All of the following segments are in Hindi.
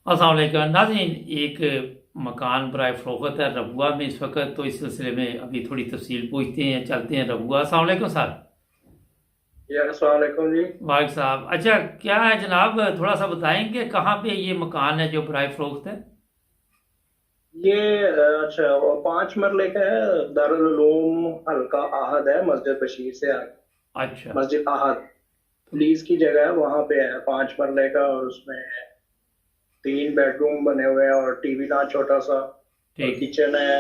अस्सलाम वालेकुम नाज़रीन। एक मकान बराए फ़रोख्त है रबुआ में इस वक्त, तो इस सिलसिले में अभी थोड़ी तफसील पूछते हैं, चलते हैं रबुआ। अस्सलाम वालेकुम सर। जी अस्सलाम वालेकुम जी। वालेकुम साहब। अच्छा, क्या है जनाब, थोड़ा सा बताएंगे कहाँ पे ये मकान है जो बराए फ़रोख्त है? ये अच्छा वो 5 मरले का है। दारुल उलूम हल्का आहद है, मस्जिद बशीर से आगे। अच्छा। मस्जिद आहद तो लीज की जगह है, वहां पे है 5 मरले का। और उसमें 3 बेडरूम बने हुए हैं और टीवी ना छोटा सा। और ठीक। किचन है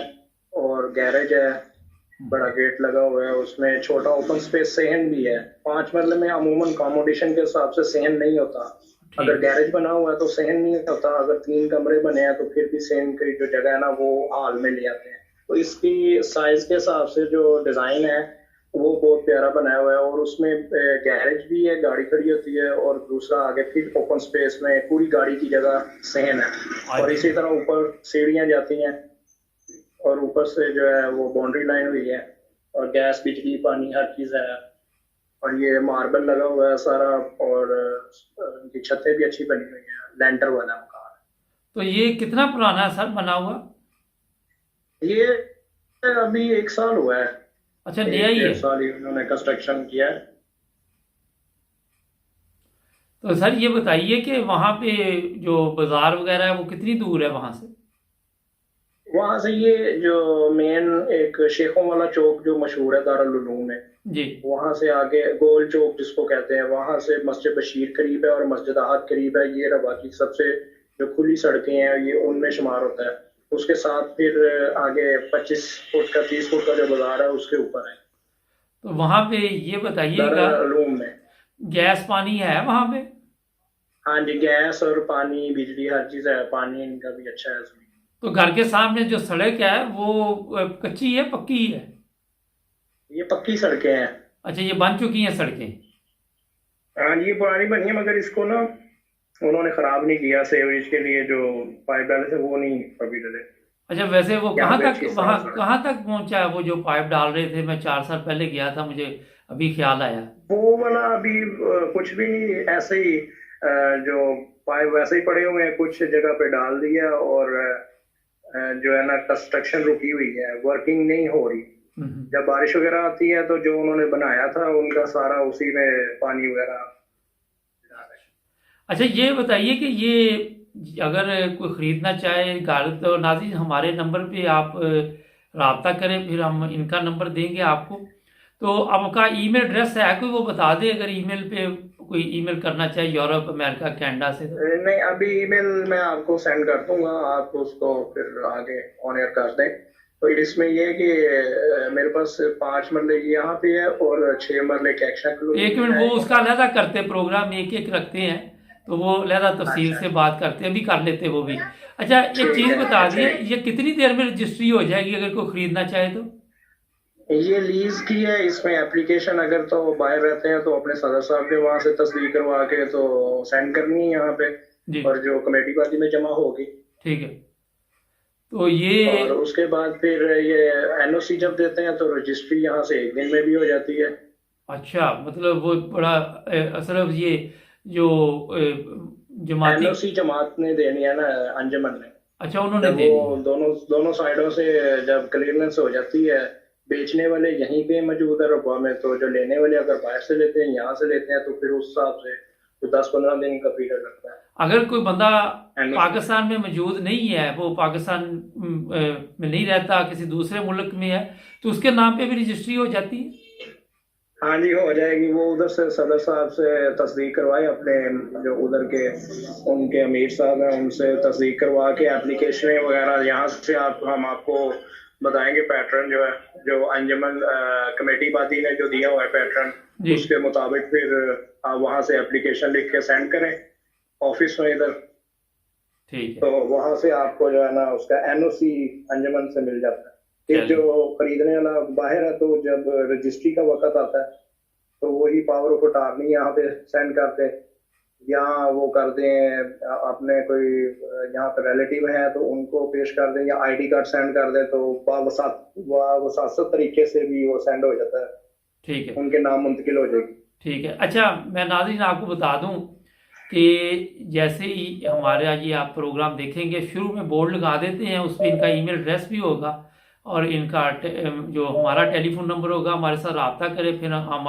और गैरेज है। बड़ा गेट लगा हुआ है, उसमें छोटा ओपन स्पेस सहन भी है। 5 मरले में अमूमन कॉमोडेशन के हिसाब से सहन नहीं होता। अगर ठीक। गैरेज बना हुआ है तो सहन नहीं होता। अगर 3 कमरे बने हैं तो फिर भी सहन की जो जगह है ना वो हॉल में ले आते हैं। तो इसकी साइज के हिसाब से जो डिजाइन है वो बहुत प्यारा बनाया हुआ है। और उसमें गैरेज भी है, गाड़ी खड़ी होती है। और दूसरा आगे फिर ओपन स्पेस में पूरी गाड़ी की जगह सहन है। और अच्छा। इसी तरह ऊपर सीढ़ियां जाती हैं। और ऊपर से जो है वो बाउंड्री लाइन हुई है। और गैस बिजली पानी हर चीज है। और ये मार्बल लगा हुआ है सारा। और इनकी छतें भी अच्छी बनी हुई हैं, लेंटर वाला मकान तो ये कितना पुराना है सर बना हुआ? है ये। अभी 1 साल हुआ है। अच्छा, नया एक ही डेढ़ है। साल ही उन्होंने कंस्ट्रक्शन किया है। तो सर ये बताइए कि वहाँ पे जो बाज़ार वगैरह है वो कितनी दूर है वहाँ से? वहां से ये जो मेन एक शेखों वाला चौक जो मशहूर है दारुल उलूम में, जी। वहां से आगे गोल चौक जिसको कहते हैं, वहां से मस्जिद बशीर करीब है और मस्जिद आहद करीब है। ये रवा की सबसे जो खुली सड़कें हैं ये उनमें शुमार होता है। उसके साथ फिर आगे 25 फुट का 30 फुट का जो बाजार है उसके ऊपर है तो वहाँ पे ये बताइएगा, दारुल उलूम में। गैस पानी है वहाँ पे? हाँ जी, गैस और पानी बिजली हर चीज है। पानी इनका भी अच्छा है इसमें। तो घर के सामने जो सड़क है वो कच्ची है पक्की है? ये पक्की सड़कें हैं। अच्छा, ये बन चुकी हैं सड़कें? हाँ जी, ये पुरानी बनी है मगर इसको ना उन्होंने खराब नहीं किया। सेवरेज के लिए जो पाइप डाले थे वो नहीं अभी डले। अच्छा, वैसे वो यहाँ कहाँ पे तक, अच्छी वहाँ साफ सड़क। कहाँ तक पहुँचा है वो जो पाइप डाल रहे थे? मैं 4 साल पहले गया था, मुझे अभी ख्याल आया। वो वाला अभी कुछ भी नहीं, ऐसे ही जो पाइप वैसे ही पड़े हुए हैं, कुछ जगह पे डाल दिया। और जो है ना कंस्ट्रक्शन रुकी हुई है, वर्किंग नहीं हो रही। हम्म। जब बारिश वगैरह आती है तो जो उन्होंने बनाया था उनका सारा उसी में पानी वगैरह जा रहा है। अच्छा, ये बताइए कि ये अगर कोई ख़रीदना चाहे घर, तो नाज़रीन हमारे नंबर पे आप रब्ता करें, फिर हम इनका नंबर देंगे आपको। तो आपका ईमेल एड्रेस है कोई, वो बता दें अगर ईमेल पे कोई ईमेल करना चाहे यूरोप अमेरिका कनाडा से तो। नहीं, अभी ईमेल मैं आपको सेंड कर दूंगा, आप उसको फिर आगे ऑन एयर कर दें। तो इसमें ये है कि मेरे पास 5 मरले की यहाँ पे है और 6 मरले की एक्शन कॉलोनी एक में मिनट, है वो एक उसका मकान। अलहदा करते प्रोग्राम, एक एक रखते हैं, तो वो अलहदा तफसील अच्छा से बात करते हैं, अभी कर लेते वो भी। अच्छा, एक ठीक चीज़ है बता दिए, ठीक। ये कितनी देर में रजिस्ट्री हो जाएगी अगर कोई ख़रीदना चाहे तो? ये लीज की है, इसमें एप्लीकेशन अगर तो बाहर रहते हैं तो अपने सदर साहब के वहां से तस्दीक करवा के तो सेंड करनी है यहाँ पे। जी। और जो कमेटी पार्टी में जमा होगी। ठीक है। तो ये, और उसके बाद फिर ये एनओसी जब देते हैं तो रजिस्ट्री यहाँ से 1 दिन में भी हो जाती है। अच्छा मतलब वो बड़ा असल ये जो जमाती। एनओसी जमात ने देनी है ना, अंजुमन ने। अच्छा, उन्होंने जब वो देनी है। दोनों दोनों साइडों से जब क्लियरेंस हो जाती है, बेचने वाले यहीं पे मौजूद है रबा में, तो जो लेने वाले अगर बाहर से लेते हैं यहाँ से लेते हैं तो फिर उस हिसाब से तो 10-15 दिन का पीरियड लगता अगर कोई बंदा है एनओसी। पाकिस्तान में मौजूद नहीं है, वो पाकिस्तान में नहीं रहता, किसी दूसरे मुल्क में है, तो उसके नाम पे भी रजिस्ट्री हो जाती है? हाँ जी, हो जाएगी। वो उधर से सदर साहब से तस्दीक करवाए, अपने जो उधर के उनके अमीर साहब हैं उनसे तस्दीक करवा के एप्लीकेशन वगैरह यहाँ से आप हम आपको बताएंगे। पैटर्न जो है, जो अंजुमन कमेटी पार्टी ने जो दिया हुआ है पैटर्न, जी। उसके मुताबिक फिर आप वहाँ से एप्लीकेशन लिख के सेंड करें ऑफिस में इधर। ठीक तो है। वहां से आपको जो है ना उसका एनओसी अंजुमन से मिल जाता है। फिर चलिए। जो खरीदने वाला बाहर है तो जब रजिस्ट्री का वक्त आता है तो वही पावर ऑफ अटॉर्नी यहाँ पे सेंड करते हैं। या वो कर दें अपने कोई यहाँ पे रिलेटिव है तो उनको पेश कर दें, या आईडी कार्ड सेंड कर दें, तो वसासत तरीके से भी वो सेंड हो जाता है, ठीक है। उनके नाम मुंतकिल हो जाएगी। ठीक है। अच्छा, मैं नाज़रीन आपको बता दूं कि जैसे ही हमारा ये आप प्रोग्राम देखेंगे, शुरू में बोर्ड लगा देते हैं, उस पर इनका ईमेल एड्रेस भी होगा और इनका जो हमारा टेलीफोन नंबर होगा, हमारे साथ रब्ता करें, फिर हम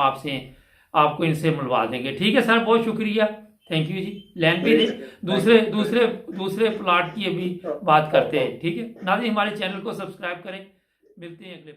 आपको इनसे मिलवा देंगे। ठीक है सर, बहुत शुक्रिया, थैंक यू जी। लैंड भी दूसरे प्लाट की अभी बात करते हैं। ठीक है नाज़रीन, हमारे चैनल को सब्सक्राइब करें, मिलते हैं अगले